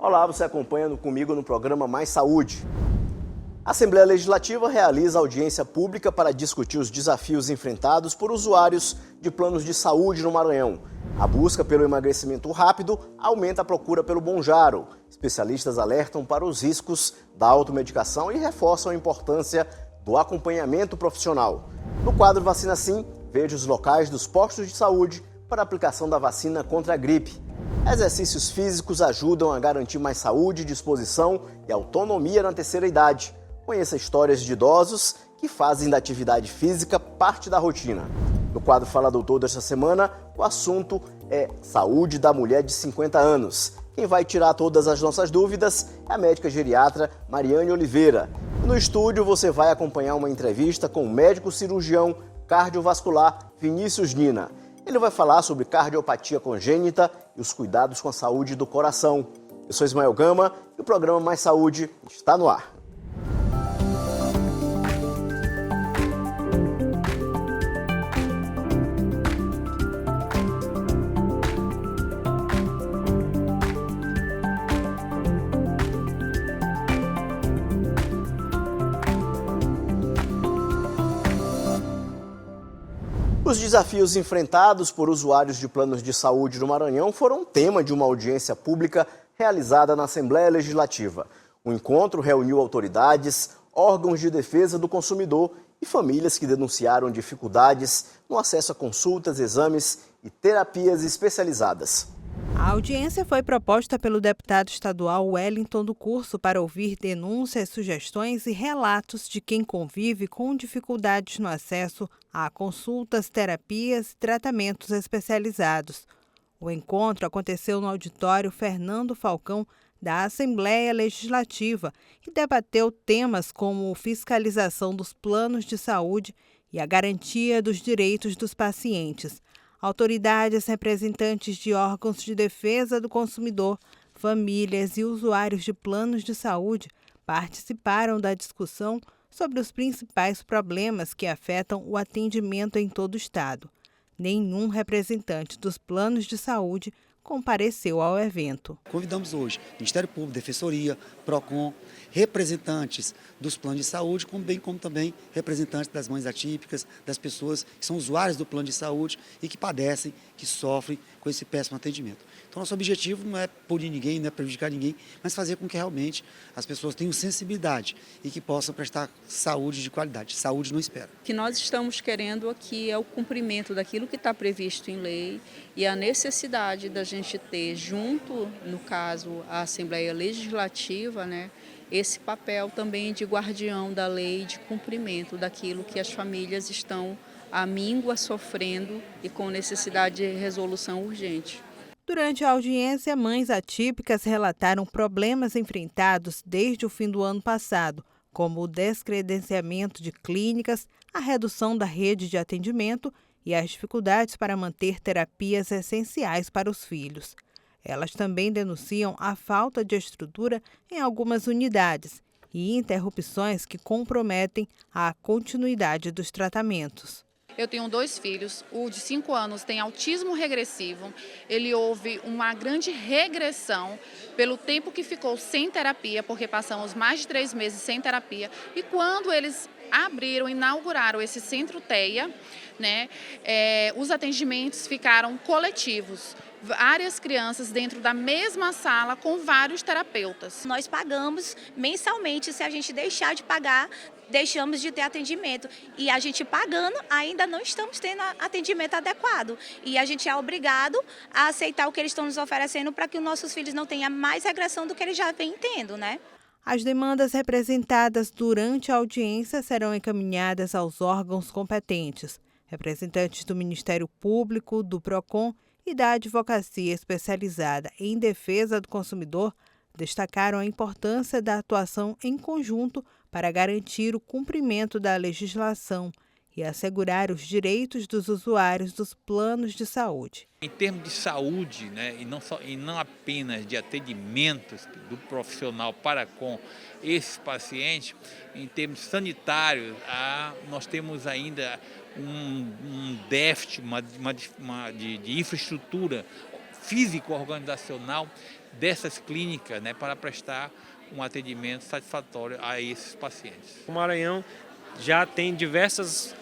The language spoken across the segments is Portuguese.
Olá, você acompanha comigo no programa Mais Saúde. A Assembleia Legislativa realiza audiência pública para discutir os desafios enfrentados por usuários de planos de saúde no Maranhão. A busca pelo emagrecimento rápido aumenta a procura pelo Mounjaro. Especialistas alertam para os riscos da automedicação e reforçam a importância do acompanhamento profissional. No quadro Vacina Sim, veja os locais dos postos de saúde para a aplicação da vacina contra a gripe. Exercícios físicos ajudam a garantir mais saúde, disposição e autonomia na terceira idade. Conheça histórias de idosos que fazem da atividade física parte da rotina. No quadro Fala Doutor desta semana, o assunto é saúde da mulher de 50 anos. Quem vai tirar todas as nossas dúvidas é a médica geriatra Mariane Oliveira. No estúdio você vai acompanhar uma entrevista com o médico cirurgião cardiovascular Vinícius Nina. Ele vai falar sobre cardiopatia congênita e os cuidados com a saúde do coração. Eu sou Ismael Gama e o programa Mais Saúde está no ar. Os desafios enfrentados por usuários de planos de saúde no Maranhão foram tema de uma audiência pública realizada na Assembleia Legislativa. O encontro reuniu autoridades, órgãos de defesa do consumidor e famílias que denunciaram dificuldades no acesso a consultas, exames e terapias especializadas. A audiência foi proposta pelo deputado estadual Wellington do Curso para ouvir denúncias, sugestões e relatos de quem convive com dificuldades no acesso a consultas, terapias e tratamentos especializados. O encontro aconteceu no auditório Fernando Falcão da Assembleia Legislativa e debateu temas como fiscalização dos planos de saúde e a garantia dos direitos dos pacientes. Autoridades, representantes de órgãos de defesa do consumidor, famílias e usuários de planos de saúde participaram da discussão sobre os principais problemas que afetam o atendimento em todo o estado. Nenhum representante dos planos de saúde compareceu ao evento. Convidamos hoje Ministério Público, Defensoria, PROCON, representantes dos planos de saúde, bem como também representantes das mães atípicas, das pessoas que são usuárias do plano de saúde e que padecem, que sofrem com esse péssimo atendimento. Então, nosso objetivo não é punir ninguém, não é prejudicar ninguém, mas fazer com que realmente as pessoas tenham sensibilidade e que possam prestar saúde de qualidade. Saúde não espera. O que nós estamos querendo aqui é o cumprimento daquilo que está previsto em lei e a necessidade da gente ter, junto, no caso, a Assembleia Legislativa, esse papel também de guardião da lei, de cumprimento daquilo que as famílias estão à míngua sofrendo e com necessidade de resolução urgente. Durante a audiência, mães atípicas relataram problemas enfrentados desde o fim do ano passado, como o descredenciamento de clínicas, a redução da rede de atendimento e as dificuldades para manter terapias essenciais para os filhos. Elas também denunciam a falta de estrutura em algumas unidades e interrupções que comprometem a continuidade dos tratamentos. Eu tenho 2 filhos, o de 5 anos tem autismo regressivo, ele houve uma grande regressão pelo tempo que ficou sem terapia, porque passamos mais de 3 meses sem terapia, e quando eles inauguraram esse centro TEA, os atendimentos ficaram coletivos. Várias crianças dentro da mesma sala com vários terapeutas. Nós pagamos mensalmente, se a gente deixar de pagar, deixamos de ter atendimento. E a gente pagando, ainda não estamos tendo atendimento adequado. E a gente é obrigado a aceitar o que eles estão nos oferecendo para que os nossos filhos não tenham mais regressão do que eles já vêm tendo, As demandas representadas durante a audiência serão encaminhadas aos órgãos competentes. Representantes do Ministério Público, do PROCON e da Advocacia Especializada em Defesa do Consumidor destacaram a importância da atuação em conjunto para garantir o cumprimento da legislação e assegurar os direitos dos usuários dos planos de saúde. Em termos de saúde, e não apenas de atendimentos do profissional para com esses pacientes, em termos sanitários, nós temos ainda um déficit de infraestrutura físico-organizacional dessas clínicas, né, para prestar um atendimento satisfatório a esses pacientes. O Maranhão já tem diversas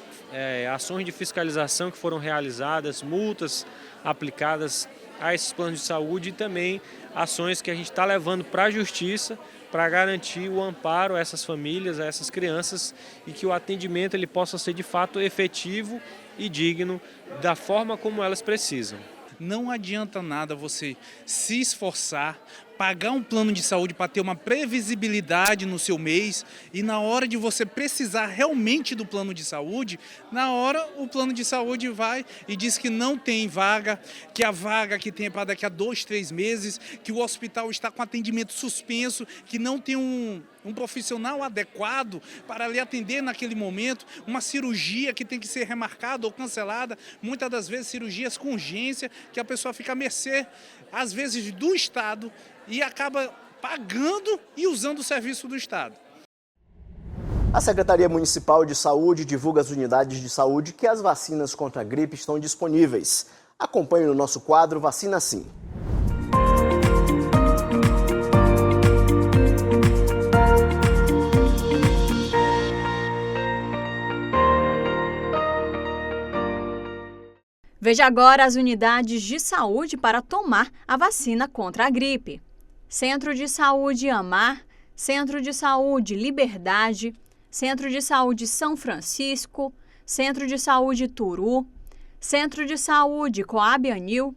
ações de fiscalização que foram realizadas, multas aplicadas a esses planos de saúde e também ações que a gente está levando para a justiça para garantir o amparo a essas famílias, a essas crianças e que o atendimento ele possa ser de fato efetivo e digno da forma como elas precisam. Não adianta nada você se esforçar, pagar um plano de saúde para ter uma previsibilidade no seu mês e na hora de você precisar realmente do plano de saúde, na hora o plano de saúde vai e diz que não tem vaga, que a vaga que tem é para daqui a 2, 3 meses, que o hospital está com atendimento suspenso, que não tem um profissional adequado para lhe atender naquele momento, uma cirurgia que tem que ser remarcada ou cancelada, muitas das vezes cirurgias com urgência, que a pessoa fica à mercê, às vezes, do Estado e acaba pagando e usando o serviço do Estado. A Secretaria Municipal de Saúde divulga às unidades de saúde que as vacinas contra a gripe estão disponíveis. Acompanhe no nosso quadro Vacina Sim. Veja agora as unidades de saúde para tomar a vacina contra a gripe. Centro de Saúde Amar, Centro de Saúde Liberdade, Centro de Saúde São Francisco, Centro de Saúde Turu, Centro de Saúde Coab Anil,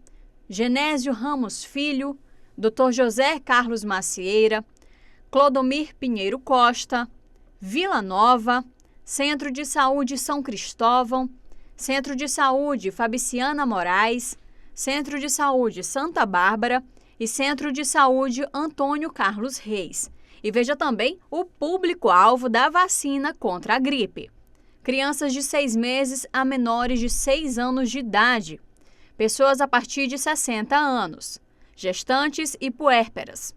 Genésio Ramos Filho, Dr. José Carlos Macieira, Clodomir Pinheiro Costa, Vila Nova, Centro de Saúde São Cristóvão, Centro de Saúde Fabriciana Moraes, Centro de Saúde Santa Bárbara e Centro de Saúde Antônio Carlos Reis. E veja também o público-alvo da vacina contra a gripe. Crianças de 6 meses a menores de 6 anos de idade, pessoas a partir de 60 anos, gestantes e puérperas,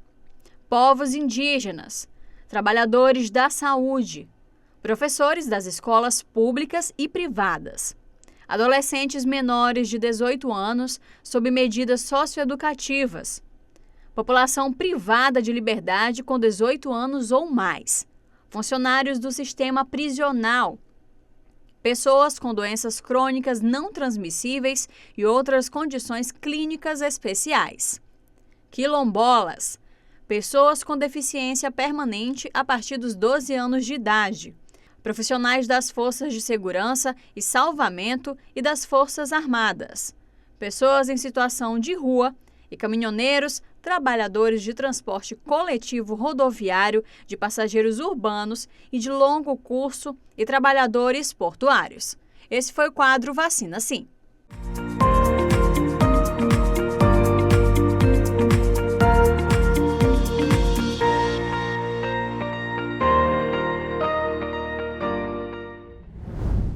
povos indígenas, trabalhadores da saúde, professores das escolas públicas e privadas, adolescentes menores de 18 anos sob medidas socioeducativas, população privada de liberdade com 18 anos ou mais, funcionários do sistema prisional, pessoas com doenças crônicas não transmissíveis e outras condições clínicas especiais, quilombolas, pessoas com deficiência permanente a partir dos 12 anos de idade, profissionais das forças de segurança e salvamento e das Forças Armadas, pessoas em situação de rua e caminhoneiros, trabalhadores de transporte coletivo rodoviário, de passageiros urbanos e de longo curso e trabalhadores portuários. Esse foi o quadro Vacina Sim.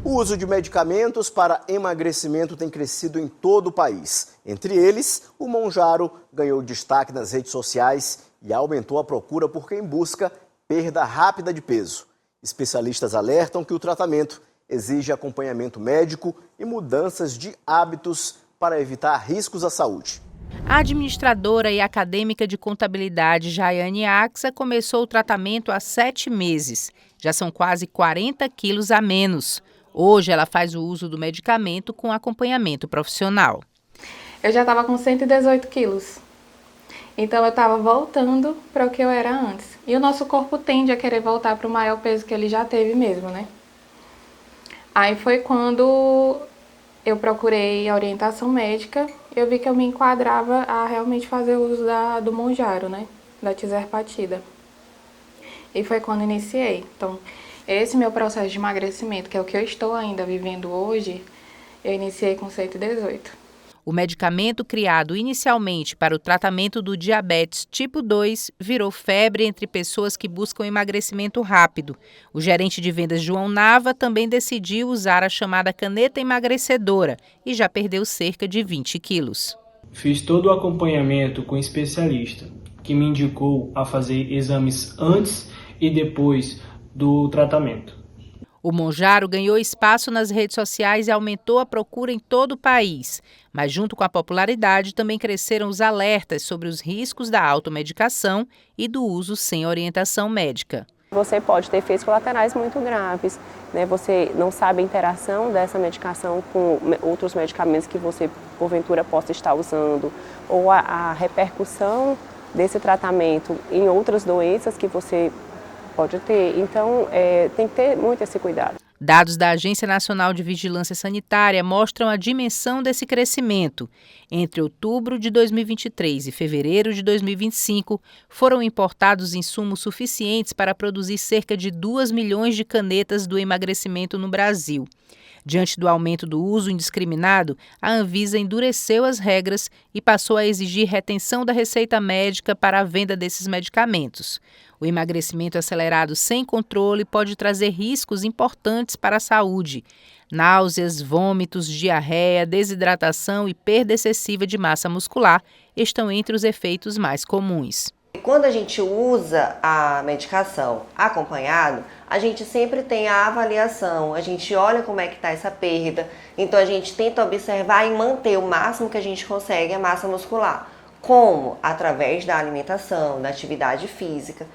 O uso de medicamentos para emagrecimento tem crescido em todo o país. Entre eles, o Monjaro ganhou destaque nas redes sociais e aumentou a procura por quem busca perda rápida de peso. Especialistas alertam que o tratamento exige acompanhamento médico e mudanças de hábitos para evitar riscos à saúde. A administradora e acadêmica de contabilidade Jaiane Axa começou o tratamento há 7 meses. Já são quase 40 quilos a menos. Hoje ela faz o uso do medicamento com acompanhamento profissional. Eu já estava com 118 quilos, então eu estava voltando para o que eu era antes. E o nosso corpo tende a querer voltar para o maior peso que ele já teve mesmo, né? Aí foi quando eu procurei a orientação médica, eu vi que eu me enquadrava a realmente fazer o uso do Monjaro, né? Da tiserpatida. E foi quando iniciei. Então, esse meu processo de emagrecimento, que é o que eu estou ainda vivendo hoje, eu iniciei com 118. O medicamento criado inicialmente para o tratamento do diabetes tipo 2 virou febre entre pessoas que buscam emagrecimento rápido. O gerente de vendas João Nava também decidiu usar a chamada caneta emagrecedora e já perdeu cerca de 20 quilos. Fiz todo o acompanhamento com um especialista, que me indicou a fazer exames antes e depois do tratamento. O Monjaro ganhou espaço nas redes sociais e aumentou a procura em todo o país. Mas junto com a popularidade também cresceram os alertas sobre os riscos da automedicação e do uso sem orientação médica. Você pode ter efeitos colaterais muito graves, né? Você não sabe a interação dessa medicação com outros medicamentos que você, porventura, possa estar usando, ou a repercussão desse tratamento em outras doenças que você pode ter. Então, tem que ter muito esse cuidado. Dados da Agência Nacional de Vigilância Sanitária mostram a dimensão desse crescimento. Entre outubro de 2023 e fevereiro de 2025, foram importados insumos suficientes para produzir cerca de 2 milhões de canetas do emagrecimento no Brasil. Diante do aumento do uso indiscriminado, a Anvisa endureceu as regras e passou a exigir retenção da receita médica para a venda desses medicamentos. O emagrecimento acelerado sem controle pode trazer riscos importantes para a saúde. Náuseas, vômitos, diarreia, desidratação e perda excessiva de massa muscular estão entre os efeitos mais comuns. Quando a gente usa a medicação acompanhado, a gente sempre tem a avaliação, a gente olha como é que está essa perda, então a gente tenta observar e manter o máximo que a gente consegue a massa muscular. Como? Através da alimentação, da atividade física.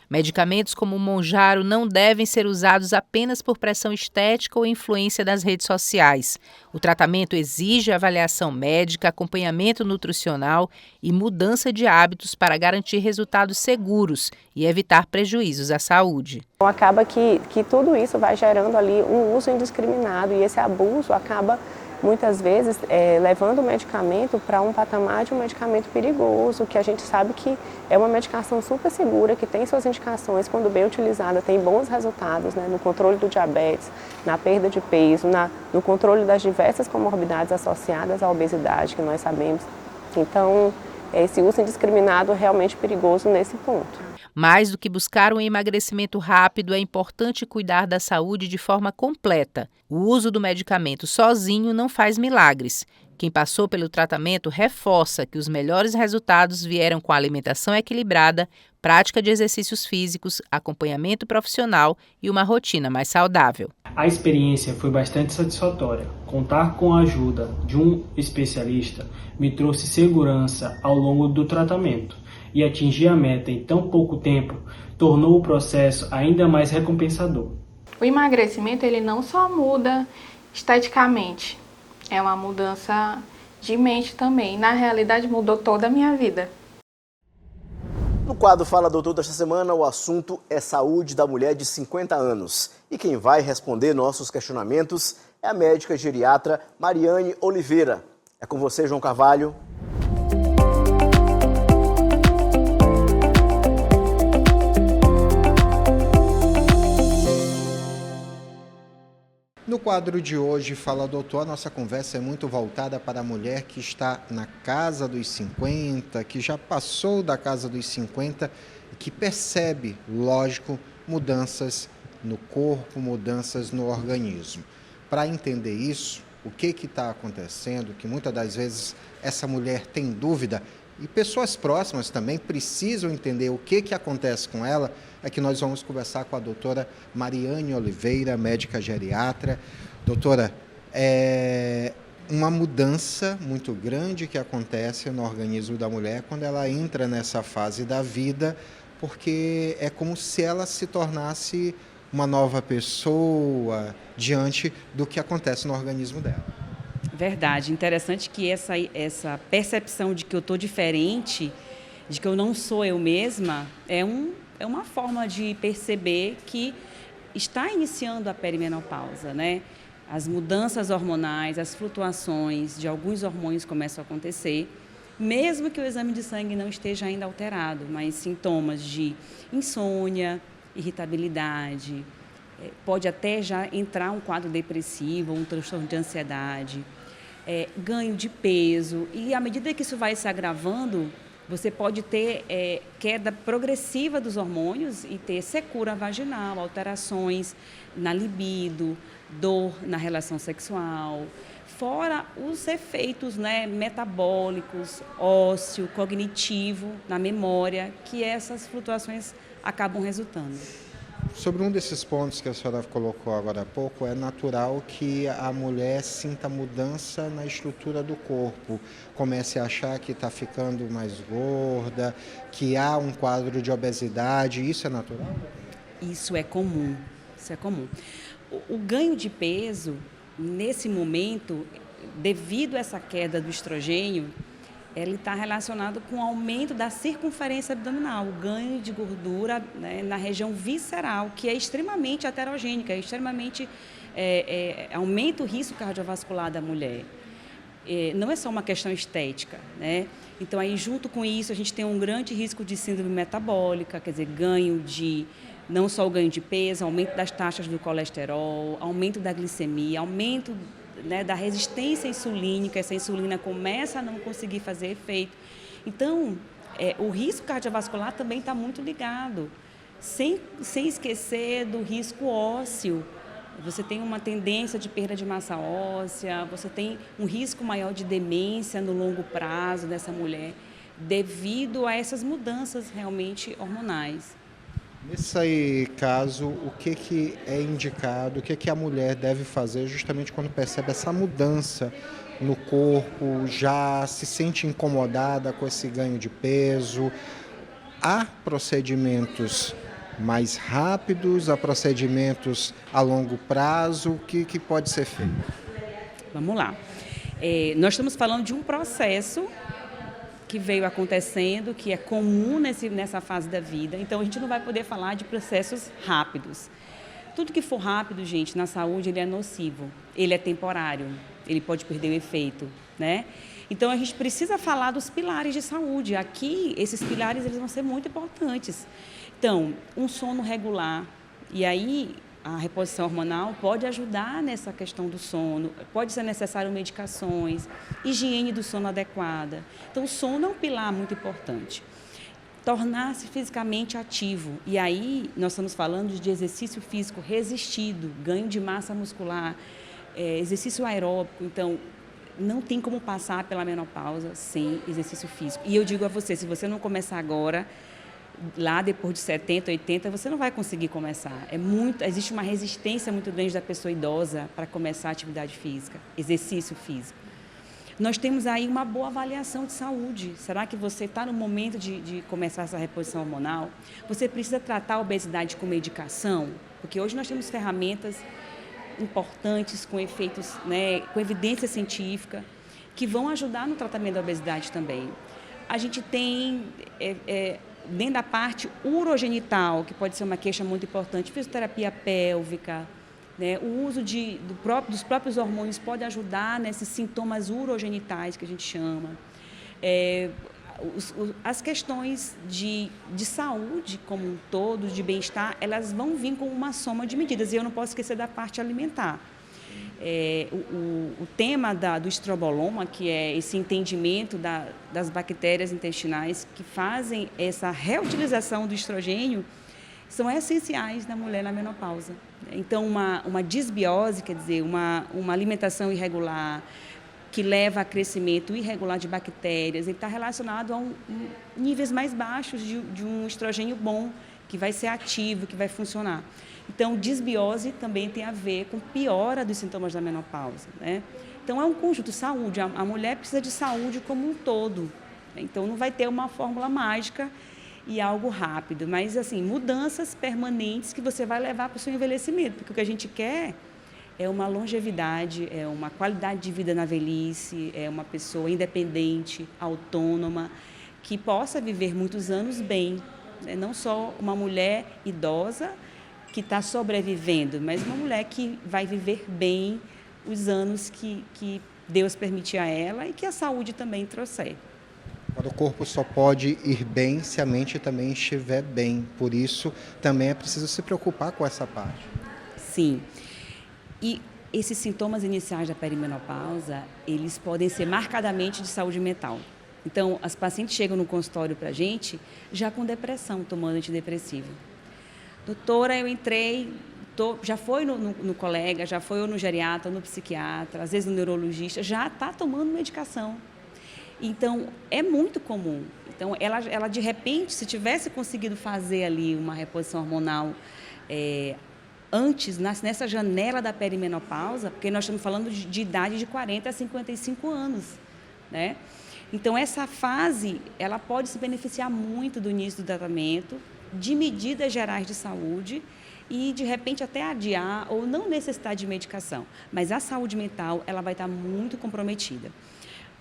Medicamentos como o Monjaro não devem ser usados apenas por pressão estética ou influência das redes sociais. O tratamento exige avaliação médica, acompanhamento nutricional e mudança de hábitos para garantir resultados seguros e evitar prejuízos à saúde. Então, acaba que tudo isso vai gerando ali um uso indiscriminado e esse abuso acaba muitas vezes levando o medicamento para um patamar de um medicamento perigoso, que a gente sabe que é uma medicação super segura, que tem suas indicações, quando bem utilizada, tem bons resultados, né, no controle do diabetes, na perda de peso, no controle das diversas comorbidades associadas à obesidade, que nós sabemos. Então, esse uso indiscriminado é realmente perigoso nesse ponto. Mais do que buscar um emagrecimento rápido, é importante cuidar da saúde de forma completa. O uso do medicamento sozinho não faz milagres. Quem passou pelo tratamento reforça que os melhores resultados vieram com a alimentação equilibrada, prática de exercícios físicos, acompanhamento profissional e uma rotina mais saudável. A experiência foi bastante satisfatória. Contar com a ajuda de um especialista me trouxe segurança ao longo do tratamento. E atingir a meta em tão pouco tempo tornou o processo ainda mais recompensador. O emagrecimento ele não só muda esteticamente, é uma mudança de mente também. Na realidade, mudou toda a minha vida. No quadro Fala Doutor desta semana, o assunto é saúde da mulher de 50 anos. E quem vai responder nossos questionamentos é a médica geriatra Mariane Oliveira. É com você, João Carvalho. No quadro de hoje, Fala Doutor, a nossa conversa é muito voltada para a mulher que está na casa dos 50, que já passou da casa dos 50 e que percebe, lógico, mudanças no corpo, mudanças no organismo. Para entender isso, o que está acontecendo, que muitas das vezes essa mulher tem dúvida e pessoas próximas também precisam entender o que acontece com ela, é que nós vamos conversar com a doutora Mariane Oliveira, médica geriatra. Doutora, é uma mudança muito grande que acontece no organismo da mulher quando ela entra nessa fase da vida, porque é como se ela se tornasse uma nova pessoa diante do que acontece no organismo dela. Verdade, interessante que essa percepção de que eu estou diferente, de que eu não sou eu mesma, é uma forma de perceber que está iniciando a perimenopausa, né? As mudanças hormonais, as flutuações de alguns hormônios começam a acontecer, mesmo que o exame de sangue não esteja ainda alterado, mas sintomas de insônia, irritabilidade, pode até já entrar um quadro depressivo, um transtorno de ansiedade, ganho de peso, e à medida que isso vai se agravando, você pode ter queda progressiva dos hormônios e ter secura vaginal, alterações na libido, dor na relação sexual, fora os efeitos, né, metabólicos, ósseo, cognitivo, na memória, que essas flutuações acabam resultando. Sobre um desses pontos que a senhora colocou agora há pouco, é natural que a mulher sinta mudança na estrutura do corpo, comece a achar que está ficando mais gorda, que há um quadro de obesidade, isso é natural? Isso é comum, isso é comum. O ganho de peso, nesse momento, devido a essa queda do estrogênio, ele está relacionado com o aumento da circunferência abdominal, o ganho de gordura, né, na região visceral, que é extremamente aterogênica, extremamente aumenta o risco cardiovascular da mulher. Não é só uma questão estética, né? Então, aí, junto com isso, a gente tem um grande risco de síndrome metabólica, quer dizer, ganho de, não só o ganho de peso, aumento das taxas do colesterol, aumento da glicemia, aumento, né, da resistência insulínica, essa insulina começa a não conseguir fazer efeito. Então, o risco cardiovascular também está muito ligado, sem esquecer do risco ósseo. Você tem uma tendência de perda de massa óssea, você tem um risco maior de demência no longo prazo dessa mulher, devido a essas mudanças realmente hormonais. Nesse caso, o que é indicado, o que a mulher deve fazer justamente quando percebe essa mudança no corpo, já se sente incomodada com esse ganho de peso? Há procedimentos mais rápidos, há procedimentos a longo prazo, o que pode ser feito? Vamos lá. Nós estamos falando de um processo que veio acontecendo, que é comum nessa fase da vida. Então, a gente não vai poder falar de processos rápidos. Tudo que for rápido, gente, na saúde, ele é nocivo. Ele é temporário. Ele pode perder o efeito, né? Então, a gente precisa falar dos pilares de saúde. Aqui, esses pilares, eles vão ser muito importantes. Então, um sono regular. E aí, a reposição hormonal pode ajudar nessa questão do sono, pode ser necessário medicações, higiene do sono adequada. Então, o sono é um pilar muito importante. Tornar-se fisicamente ativo. E aí, nós estamos falando de exercício físico resistido, ganho de massa muscular, exercício aeróbico. Então, não tem como passar pela menopausa sem exercício físico. E eu digo a você, se você não começar agora, lá depois de 70, 80, você não vai conseguir começar. Existe uma resistência muito grande da pessoa idosa para começar a atividade física, exercício físico. Nós temos aí uma boa avaliação de saúde. Será que você está no momento de começar essa reposição hormonal? Você precisa tratar a obesidade com medicação? Porque hoje nós temos ferramentas importantes com efeitos, né, com evidência científica, que vão ajudar no tratamento da obesidade também. A gente tem dentro da parte urogenital, que pode ser uma queixa muito importante, fisioterapia pélvica, né? O uso dos próprios hormônios pode ajudar nesses sintomas urogenitais que a gente chama. As questões de saúde como um todo, de bem-estar, elas vão vir com uma soma de medidas. E eu não posso esquecer da parte alimentar. O tema do estroboloma, que é esse entendimento das bactérias intestinais que fazem essa reutilização do estrogênio, são essenciais na mulher na menopausa. Então, uma disbiose, quer dizer, uma alimentação irregular, que leva a crescimento irregular de bactérias, ele está relacionado a níveis mais baixos de um estrogênio bom, que vai ser ativo, que vai funcionar. Então, disbiose também tem a ver com piora dos sintomas da menopausa, né? Então, é um conjunto de saúde. A mulher precisa de saúde como um todo. Então, não vai ter uma fórmula mágica e algo rápido, mas, assim, mudanças permanentes que você vai levar para o seu envelhecimento, porque o que a gente quer é uma longevidade, é uma qualidade de vida na velhice, é uma pessoa independente, autônoma, que possa viver muitos anos bem, né? Não só uma mulher idosa que está sobrevivendo, mas uma mulher que vai viver bem os anos que Deus permitir a ela e que a saúde também trouxer. O corpo só pode ir bem se a mente também estiver bem. Por isso, também é preciso se preocupar com essa parte. Sim. E esses sintomas iniciais da perimenopausa, eles podem ser marcadamente de saúde mental. Então, as pacientes chegam no consultório para a gente já com depressão, tomando antidepressivo. Doutora, eu entrei, já foi no colega, já foi no geriatra, no psiquiatra, às vezes no neurologista, já está tomando medicação. Então, é muito comum. Então, ela de repente, se tivesse conseguido fazer ali uma reposição hormonal antes, nessa janela da perimenopausa, porque nós estamos falando de idade de 40 a 55 anos, né? Então, essa fase, ela pode se beneficiar muito do início do tratamento, de medidas gerais de saúde e, de repente, até adiar ou não necessitar de medicação. Mas a saúde mental, ela vai estar muito comprometida.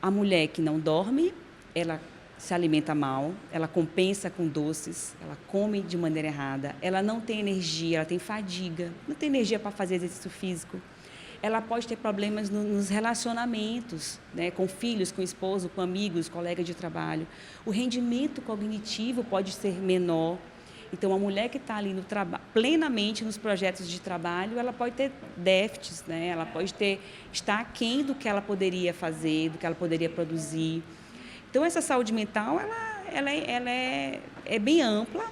A mulher que não dorme, ela se alimenta mal, ela compensa com doces, ela come de maneira errada, ela não tem energia, ela tem fadiga, não tem energia para fazer exercício físico. Ela pode ter problemas nos relacionamentos, né, com filhos, com esposo, com amigos, colegas de trabalho. O rendimento cognitivo pode ser menor. Então, a mulher que está ali plenamente nos projetos de trabalho, ela pode ter déficits, né? Ela pode estar aquém do que ela poderia fazer, do que ela poderia produzir. Então, essa saúde mental, ela é bem ampla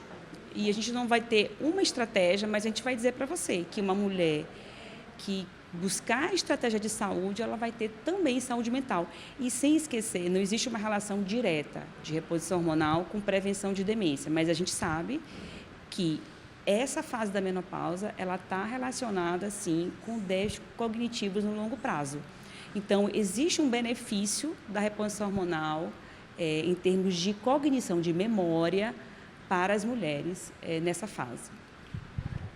e a gente não vai ter uma estratégia, mas a gente vai dizer para você que uma mulher que buscar a estratégia de saúde, ela vai ter também saúde mental. E sem esquecer, não existe uma relação direta de reposição hormonal com prevenção de demência, mas a gente sabe que essa fase da menopausa, ela está relacionada, sim, com déficits cognitivos no longo prazo. Então, existe um benefício da reposição hormonal em termos de cognição, de memória, para as mulheres nessa fase.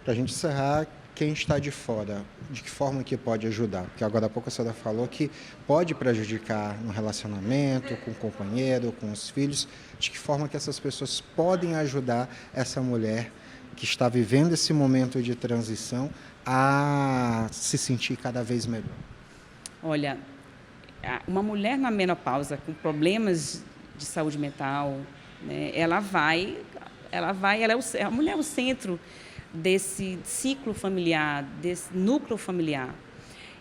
Para a gente encerrar, quem está de fora, de que forma que pode ajudar? Porque agora há pouco a senhora falou que pode prejudicar no relacionamento, com o companheiro, com os filhos. De que forma que essas pessoas podem ajudar essa mulher que está vivendo esse momento de transição a se sentir cada vez melhor? Olha, uma mulher na menopausa com problemas de saúde mental, né, a mulher é o centro desse ciclo familiar, desse núcleo familiar.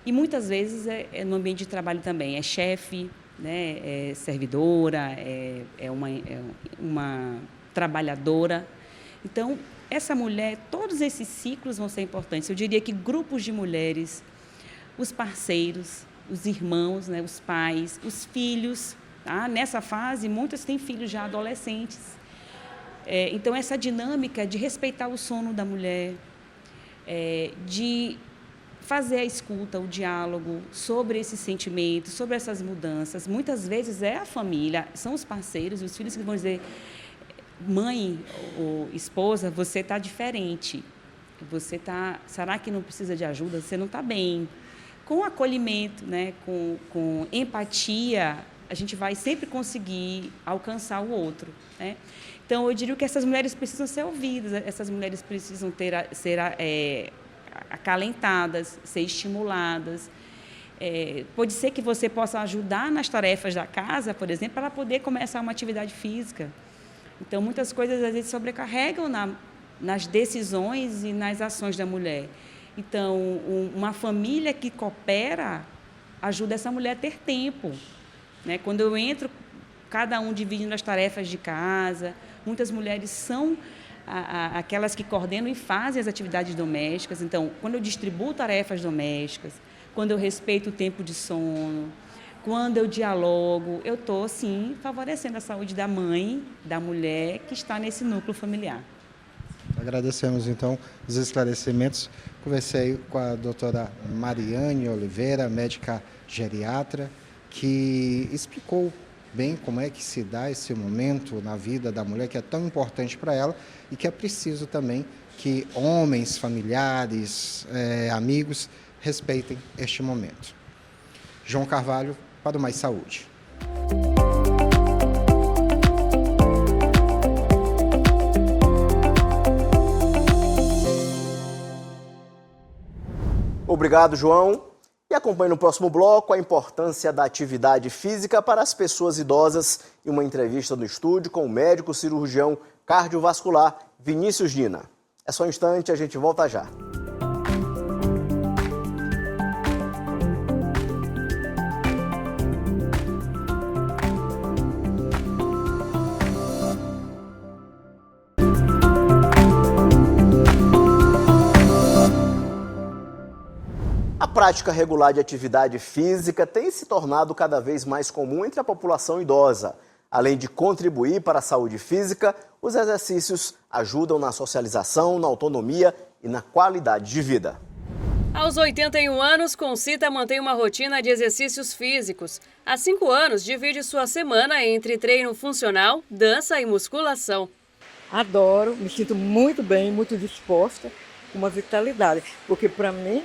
E muitas vezes é no ambiente de trabalho também, é chefe, né, é servidora, é uma trabalhadora. Então, essa mulher, todos esses ciclos vão ser importantes. Eu diria que grupos de mulheres, os parceiros, os irmãos, né, os pais, os filhos. Tá? Nessa fase, muitas têm filhos já adolescentes. Então, essa dinâmica de respeitar o sono da mulher, de fazer a escuta, o diálogo sobre esses sentimentos, sobre essas mudanças. Muitas vezes é a família, são os parceiros, os filhos que vão dizer: mãe ou esposa, você está diferente, será que não precisa de ajuda? Você não está bem. Com acolhimento, né, com empatia, a gente vai sempre conseguir alcançar o outro, né? Então, eu diria que essas mulheres precisam ser ouvidas, essas mulheres precisam ser acalentadas, ser estimuladas. Pode ser que você possa ajudar nas tarefas da casa, por exemplo, para poder começar uma atividade física. Então, muitas coisas, às vezes, sobrecarregam nas decisões e nas ações da mulher. Então, uma família que coopera ajuda essa mulher a ter tempo, né? Quando eu entro, cada um dividindo as tarefas de casa. Muitas mulheres são aquelas que coordenam e fazem as atividades domésticas. Então, quando eu distribuo tarefas domésticas, quando eu respeito o tempo de sono, quando eu dialogo, eu estou, sim, favorecendo a saúde da mãe, da mulher que está nesse núcleo familiar. Agradecemos, então, os esclarecimentos. Conversei com a doutora Mariane Oliveira, médica geriatra, que explicou bem como é que se dá esse momento na vida da mulher, que é tão importante para ela e que é preciso também que homens, familiares, amigos respeitem este momento. João Carvalho, para o Mais Saúde. Obrigado, João. E acompanhe no próximo bloco a importância da atividade física para as pessoas idosas e uma entrevista no estúdio com o médico cirurgião cardiovascular Vinícius Dina. É só um instante, a gente volta já. A prática regular de atividade física tem se tornado cada vez mais comum entre a população idosa. Além de contribuir para a saúde física, os exercícios ajudam na socialização, na autonomia e na qualidade de vida. Aos 81 anos, Concita mantém uma rotina de exercícios físicos. Há 5 anos, divide sua semana entre treino funcional, dança e musculação. Adoro, me sinto muito bem, muito disposta, com uma vitalidade, porque para mim,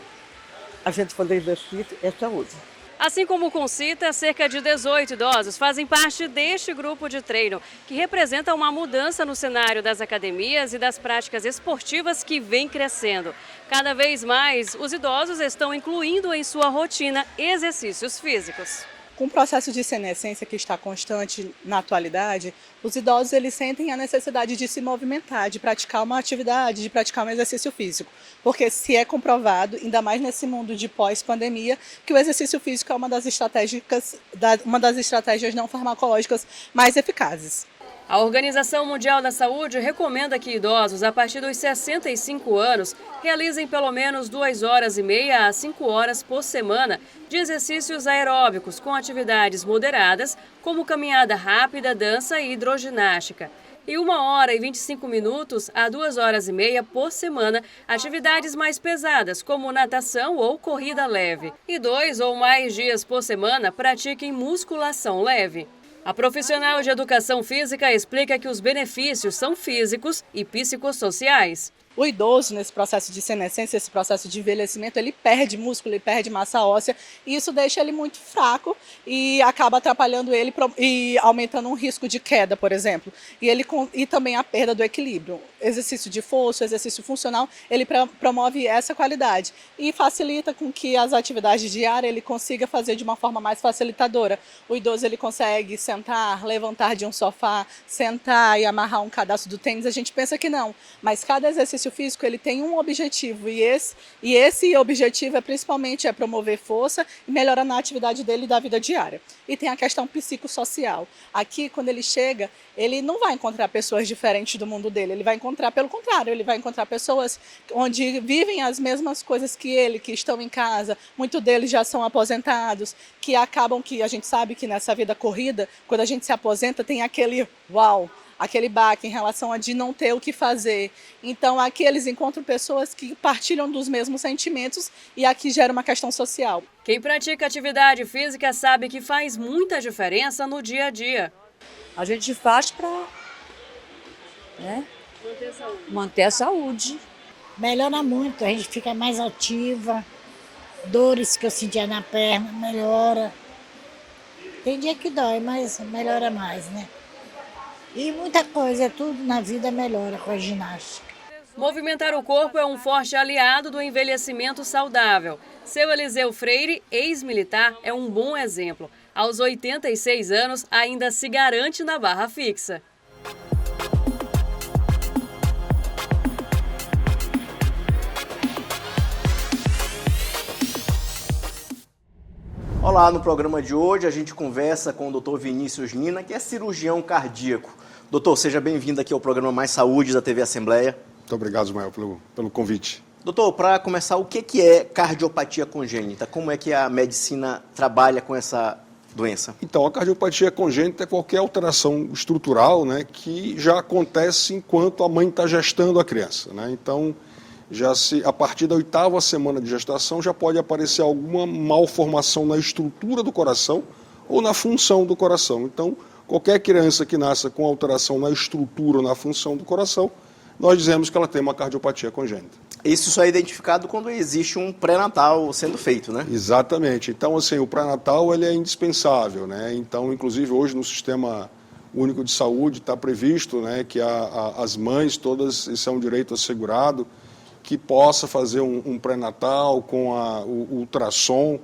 a gente fazer exercício é saúde. Assim como Concita, cerca de 18 idosos fazem parte deste grupo de treino, que representa uma mudança no cenário das academias e das práticas esportivas que vem crescendo. Cada vez mais, os idosos estão incluindo em sua rotina exercícios físicos. Com o processo de senescência que está constante na atualidade, os idosos eles sentem a necessidade de se movimentar, de praticar uma atividade, de praticar um exercício físico. Porque se é comprovado, ainda mais nesse mundo de pós-pandemia, que o exercício físico é uma das estratégias não farmacológicas mais eficazes. A Organização Mundial da Saúde recomenda que idosos a partir dos 65 anos realizem pelo menos 2h30 a 5 horas por semana de exercícios aeróbicos com atividades moderadas, como caminhada rápida, dança e hidroginástica. E 1h25 a 2h30 por semana, atividades mais pesadas, como natação ou corrida leve. E 2 ou mais dias por semana, pratiquem musculação leve. A profissional de educação física explica que os benefícios são físicos e psicossociais. O idoso, nesse processo de senescência, esse processo de envelhecimento, ele perde músculo, ele perde massa óssea, e isso deixa ele muito fraco e acaba atrapalhando ele e aumentando um risco de queda, por exemplo. E também a perda do equilíbrio. Exercício de força, exercício funcional, ele promove essa qualidade e facilita com que as atividades diárias ele consiga fazer de uma forma mais facilitadora. O idoso ele consegue sentar, levantar de um sofá, sentar e amarrar um cadastro do tênis. A gente pensa que não, mas cada exercício físico ele tem um objetivo e esse objetivo é principalmente promover força e melhorar na atividade dele e da vida diária. E tem a questão psicossocial. Aqui, quando ele chega, ele não vai encontrar pessoas diferentes do mundo dele, ele vai encontrar, pelo contrário, ele vai encontrar pessoas onde vivem as mesmas coisas que ele, que estão em casa, muitos deles já são aposentados, que acabam que a gente sabe que nessa vida corrida, quando a gente se aposenta, tem aquele uau, aquele baque em relação a de não ter o que fazer. Então aqui eles encontram pessoas que partilham dos mesmos sentimentos e aqui gera uma questão social. Quem pratica atividade física sabe que faz muita diferença no dia a dia. A gente faz para manter a saúde. Melhora muito, a gente fica mais ativa, dores que eu sentia na perna, melhora. Tem dia que dói, mas melhora mais, né? E muita coisa, tudo na vida melhora com a ginástica. Movimentar o corpo é um forte aliado do envelhecimento saudável. Seu Eliseu Freire, ex-militar, é um bom exemplo. Aos 86 anos, ainda se garante na barra fixa. Olá, no programa de hoje a gente conversa com o Dr. Vinícius Nina, que é cirurgião cardíaco. Doutor, seja bem-vindo aqui ao programa Mais Saúde da TV Assembleia. Muito obrigado, Ismael, pelo convite. Doutor, para começar, o que é cardiopatia congênita? Como é que a medicina trabalha com essa doença? Então, a cardiopatia congênita é qualquer alteração estrutural, né, que já acontece enquanto a mãe está gestando a criança, né? Então, a partir da 8ª semana de gestação já pode aparecer alguma malformação na estrutura do coração ou na função do coração. Então, qualquer criança que nasça com alteração na estrutura ou na função do coração, nós dizemos que ela tem uma cardiopatia congênita. Isso só é identificado quando existe um pré-natal sendo feito, né? Exatamente. Então, assim, o pré-natal ele é indispensável, né? Então, inclusive, hoje no Sistema Único de Saúde está previsto, né, que as mães todas, isso é um direito assegurado, que possa fazer um pré-natal com o ultrassom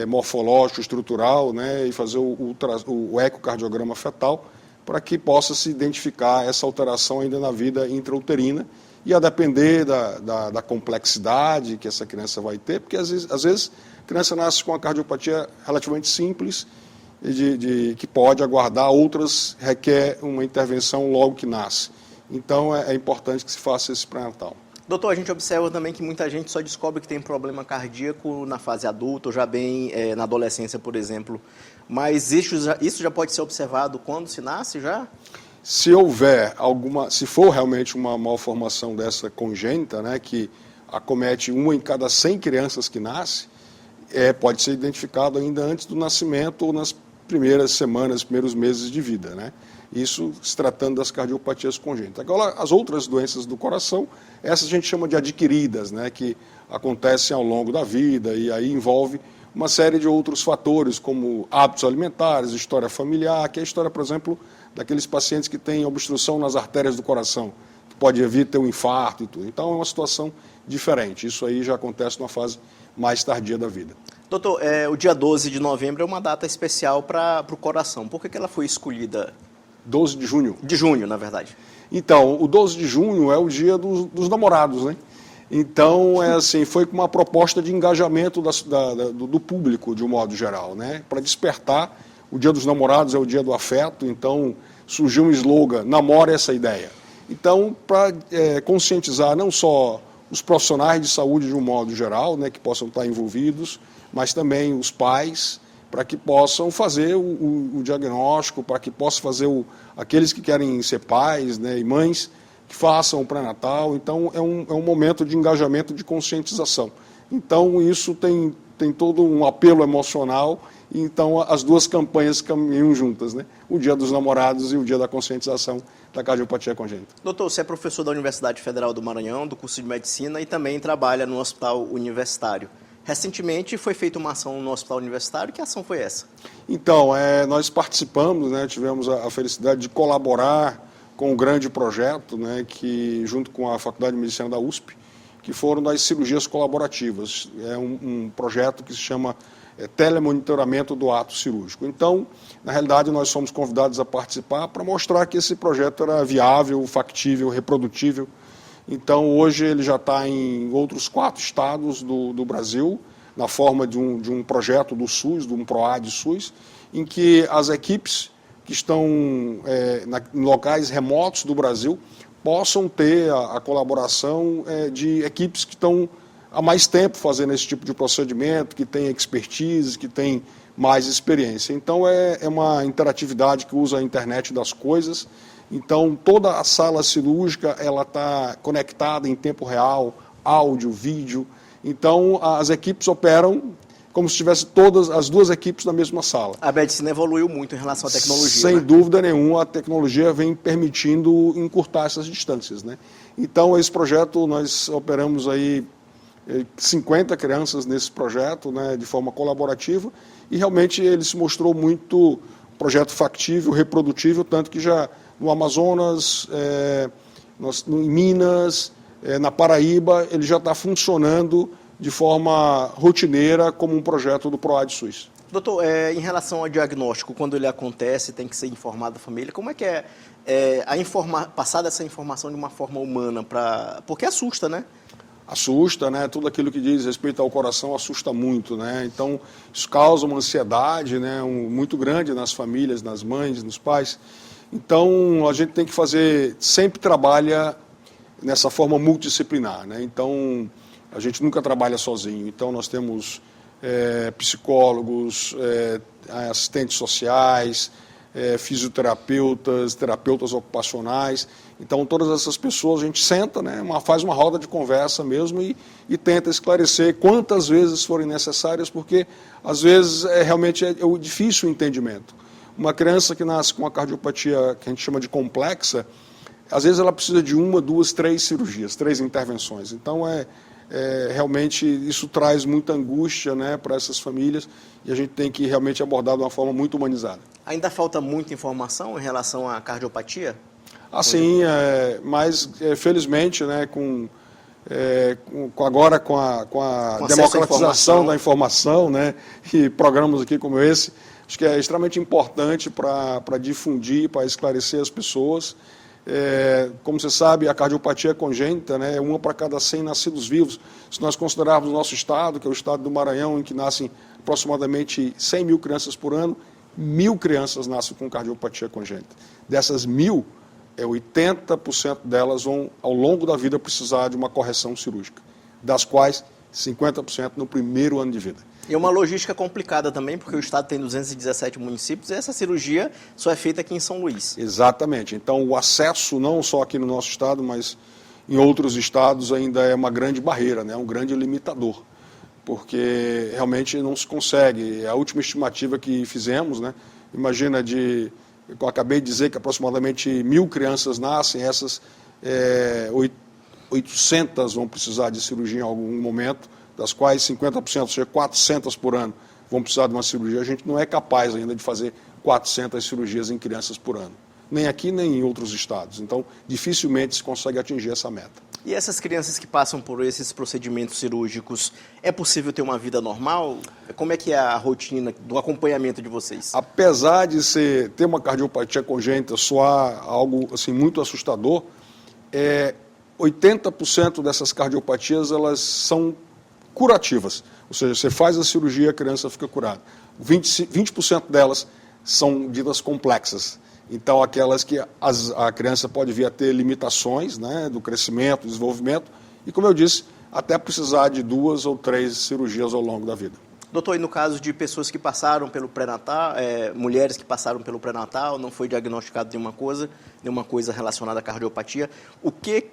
morfológico, estrutural, né, e fazer o ecocardiograma fetal, para que possa se identificar essa alteração ainda na vida intrauterina, e a depender da complexidade que essa criança vai ter, porque às vezes a criança nasce com uma cardiopatia relativamente simples, que pode aguardar, outras requer uma intervenção logo que nasce. Então é importante que se faça esse pré-natal. Doutor, a gente observa também que muita gente só descobre que tem problema cardíaco na fase adulta, ou já bem na adolescência, por exemplo. Mas isso já pode ser observado quando se nasce já? Se houver se for realmente uma malformação dessa congênita, né, que acomete 1 em cada 100 crianças que nasce, pode ser identificado ainda antes do nascimento ou nas primeiras semanas, primeiros meses de vida, né? Isso se tratando das cardiopatias congênitas. Agora, as outras doenças do coração, essas a gente chama de adquiridas, né, que acontecem ao longo da vida e aí envolve uma série de outros fatores, como hábitos alimentares, história familiar, que é a história, por exemplo, daqueles pacientes que têm obstrução nas artérias do coração, que pode vir ter um infarto e tudo. Então, é uma situação diferente. Isso aí já acontece numa fase mais tardia da vida. Doutor, o dia 12 de novembro é uma data especial para o coração. Por que ela foi escolhida? 12 de junho. De junho, na verdade. Então, o 12 de junho é o dia dos namorados, né? Então, foi com uma proposta de engajamento do público, de um modo geral, né? Para despertar, o Dia dos Namorados é o dia do afeto, então surgiu um slogan, namore essa ideia. Então, para conscientizar não só os profissionais de saúde de um modo geral, né, que possam estar envolvidos, mas também os pais, para que possam fazer o diagnóstico, para que possam fazer aqueles que querem ser pais, né, e mães, que façam o pré-natal. Então, é um momento de engajamento, de conscientização. Então, isso tem todo um apelo emocional, e então as duas campanhas caminham juntas, né? O Dia dos Namorados e o Dia da Conscientização da Cardiopatia Congênita. Doutor, você é professor da Universidade Federal do Maranhão, do curso de Medicina, e também trabalha no Hospital Universitário. Recentemente foi feita uma ação no Hospital Universitário. Que ação foi essa? Então, nós participamos, né, tivemos a felicidade de colaborar com um grande projeto, né, que, junto com a Faculdade de Medicina da USP, que foram das cirurgias colaborativas. É um projeto que se chama telemonitoramento do ato cirúrgico. Então, na realidade, nós somos convidados a participar para mostrar que esse projeto era viável, factível, reprodutível. Então, hoje ele já está em outros 4 estados do Brasil, na forma de um projeto do SUS, de um PROAD SUS, em que as equipes que estão em locais remotos do Brasil possam ter a colaboração de equipes que estão há mais tempo fazendo esse tipo de procedimento, que tem expertise, que tem mais experiência. Então, é uma interatividade que usa a internet das coisas. Então, toda a sala cirúrgica ela está conectada em tempo real, áudio, vídeo. Então, as equipes operam como se tivesse todas as duas equipes na mesma sala. A medicina evoluiu muito em relação à tecnologia. Sem dúvida nenhuma, a tecnologia vem permitindo encurtar essas distâncias, né? Então, esse projeto, nós operamos aí 50 crianças nesse projeto, né, de forma colaborativa, e realmente ele se mostrou muito projeto factível, reprodutível, tanto que já no Amazonas, em Minas, na Paraíba, ele já está funcionando de forma rotineira como um projeto do PROAD SUS. Doutor, em relação ao diagnóstico, quando ele acontece, tem que ser informado a família, como é que passar essa informação de uma forma humana? Porque assusta, né? Assusta, né? Tudo aquilo que diz respeito ao coração assusta muito, né? Então, isso causa uma ansiedade, né, muito grande nas famílias, nas mães, nos pais. Então, a gente tem que sempre trabalha nessa forma multidisciplinar, né? Então, a gente nunca trabalha sozinho. Então, nós temos psicólogos, assistentes sociais, fisioterapeutas, terapeutas ocupacionais. Então, todas essas pessoas a gente senta, né, faz uma roda de conversa mesmo e tenta esclarecer quantas vezes forem necessárias, porque às vezes realmente é difícil o entendimento. Uma criança que nasce com uma cardiopatia que a gente chama de complexa, às vezes ela precisa de 1, 2, 3 cirurgias, 3 intervenções. Então, realmente isso traz muita angústia, né, para essas famílias, e a gente tem que realmente abordar de uma forma muito humanizada. Ainda falta muita informação em relação à cardiopatia? Sim, mas felizmente, né, agora com a democratização da informação, né, e programas aqui como esse, acho que é extremamente importante para difundir, para esclarecer as pessoas. Como você sabe, a cardiopatia congênita, né, é 1 para cada 100 nascidos vivos. Se nós considerarmos o nosso estado, que é o estado do Maranhão, em que nascem aproximadamente 100 mil crianças por ano, 1.000 crianças nascem com cardiopatia congênita. Dessas 1.000, 80% delas vão, ao longo da vida, precisar de uma correção cirúrgica, das quais 50% no primeiro ano de vida. E é uma logística complicada também, porque o estado tem 217 municípios e essa cirurgia só é feita aqui em São Luís. Exatamente. Então, o acesso, não só aqui no nosso estado, mas em outros estados ainda é uma grande barreira, né? Um grande limitador, porque realmente não se consegue. A última estimativa que fizemos, né? Imagina eu acabei de dizer que aproximadamente 1.000 crianças nascem, essas 800 vão precisar de cirurgia em algum momento, das quais 50%, ou seja, 400 por ano, vão precisar de uma cirurgia. A gente não é capaz ainda de fazer 400 cirurgias em crianças por ano, nem aqui nem em outros estados. Então, dificilmente se consegue atingir essa meta. E essas crianças que passam por esses procedimentos cirúrgicos, é possível ter uma vida normal? Como é que é a rotina do acompanhamento de vocês? Apesar de ter uma cardiopatia congênita soar algo assim, muito assustador, 80% dessas cardiopatias elas são curativas. Ou seja, você faz a cirurgia, a criança fica curada. 20% delas são ditas complexas. Então, aquelas que a criança pode vir a ter limitações, né, do crescimento, do desenvolvimento, e, como eu disse, até precisar de 2 ou 3 cirurgias ao longo da vida. Doutor, e no caso de pessoas que passaram pelo pré-natal, mulheres que passaram pelo pré-natal, não foi diagnosticado nenhuma coisa relacionada à cardiopatia,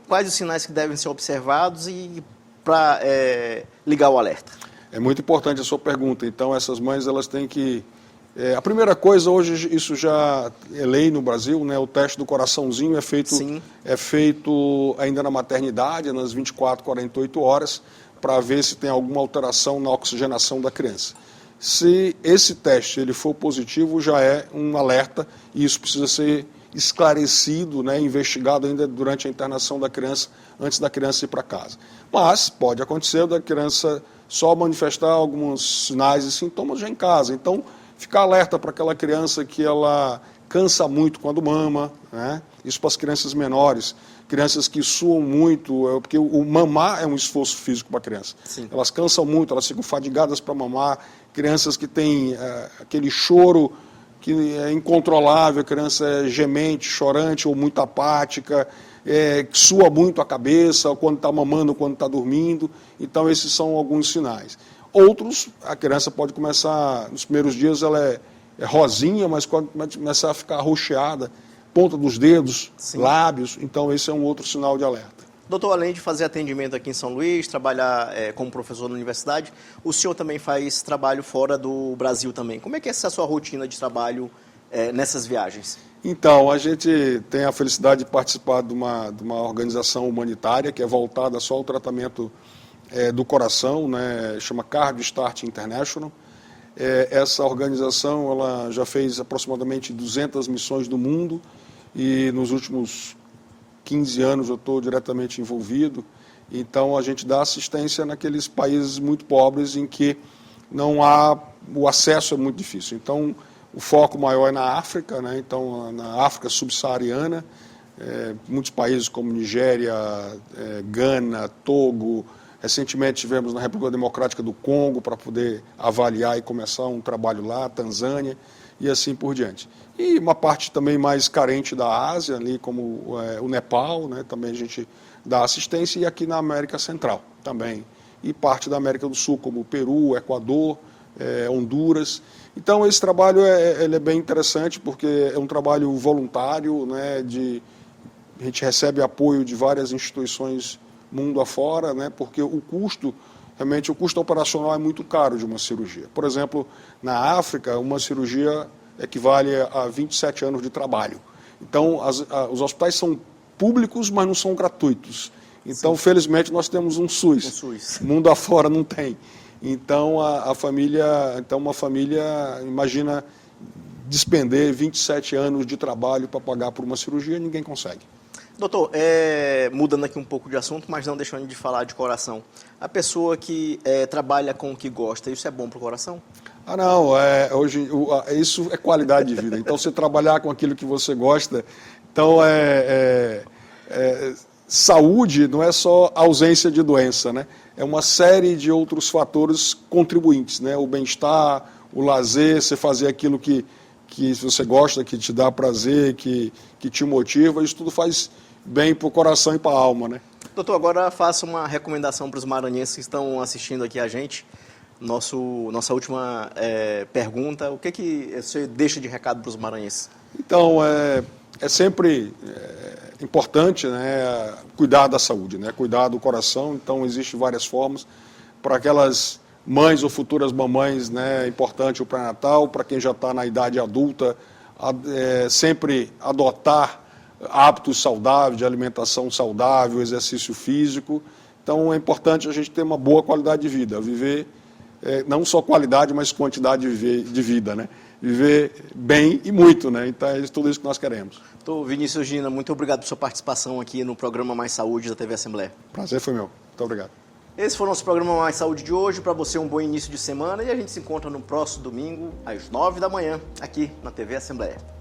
quais os sinais que devem ser observados e para ligar o alerta? É muito importante a sua pergunta. Então, essas mães elas têm que... a primeira coisa, hoje isso já é lei no Brasil, né? O teste do coraçãozinho é feito ainda na maternidade, nas 24, 48 horas, para ver se tem alguma alteração na oxigenação da criança. Se esse teste ele for positivo, já é um alerta e isso precisa ser esclarecido, né, investigado ainda durante a internação da criança, antes da criança ir para casa. Mas pode acontecer da criança só manifestar alguns sinais e sintomas já em casa. Então, ficar alerta para aquela criança que ela cansa muito quando mama, né? Isso para as crianças menores, crianças que suam muito, porque o mamar é um esforço físico para a criança. Sim. Elas cansam muito, elas ficam fadigadas para mamar, crianças que têm aquele choro que é incontrolável, a criança é gemente, chorante ou muito apática, sua muito a cabeça, quando está mamando, quando está dormindo. Então, esses são alguns sinais. Outros, a criança pode começar, nos primeiros dias ela é rosinha, mas quando começar a ficar arroxeada, ponta dos dedos, Sim. lábios, então esse é um outro sinal de alerta. Doutor, além de fazer atendimento aqui em São Luís, trabalhar como professor na universidade, o senhor também faz trabalho fora do Brasil também. Como é que é essa sua rotina de trabalho nessas viagens? Então, a gente tem a felicidade de participar de uma organização humanitária que é voltada só ao tratamento do coração, né, chama Cardio Start International. Essa organização ela já fez aproximadamente 200 missões do mundo e nos últimos 15 anos eu estou diretamente envolvido. Então, a gente dá assistência naqueles países muito pobres em que o acesso é muito difícil. Então, o foco maior é na África, né? Então, na África subsaariana, muitos países como Nigéria, Gana, Togo. Recentemente tivemos na República Democrática do Congo para poder avaliar e começar um trabalho lá, Tanzânia e assim por diante. E uma parte também mais carente da Ásia, ali como o Nepal, né? Também a gente dá assistência, e aqui na América Central também. E parte da América do Sul, como Peru, Equador, Honduras. Então, esse trabalho ele é bem interessante, porque é um trabalho voluntário, né? A gente recebe apoio de várias instituições mundo afora, né? Porque o custo operacional é muito caro de uma cirurgia. Por exemplo, na África, uma cirurgia equivale a 27 anos de trabalho. Então, os hospitais são públicos, mas não são gratuitos. Então, Sim. Felizmente, nós temos um SUS. Mundo afora não tem. Então, uma família, imagina, despender 27 anos de trabalho para pagar por uma cirurgia, ninguém consegue. Doutor, mudando aqui um pouco de assunto, mas não deixando de falar de coração. A pessoa que trabalha com o que gosta, isso é bom para o coração? Não, hoje isso é qualidade de vida. Então, você trabalhar com aquilo que você gosta, então saúde não é só ausência de doença, né? É uma série de outros fatores contribuintes, né? O bem-estar, o lazer, você fazer aquilo que você gosta, que te dá prazer, que te motiva, isso tudo faz bem para o coração e para a alma, né? Doutor, agora faço uma recomendação para os maranhenses que estão assistindo aqui a gente. Nossa última pergunta, o que você deixa de recado para os maranhenses? Então, é sempre importante, né, cuidar da saúde, né, cuidar do coração. Então, existem várias formas. Para aquelas mães ou futuras mamães, né, é importante o pré-natal. Para quem já está na idade adulta, sempre adotar hábitos saudáveis, de alimentação saudável, exercício físico. Então, é importante a gente ter uma boa qualidade de vida, viver não só qualidade, mas quantidade de vida, né? Viver bem e muito, né? Então é tudo isso que nós queremos. Vinícius Gina, muito obrigado por sua participação aqui no programa Mais Saúde da TV Assembleia. Prazer foi meu. Muito obrigado. Esse foi o nosso programa Mais Saúde de hoje. Para você, um bom início de semana e a gente se encontra no próximo domingo, às 9 da manhã, aqui na TV Assembleia.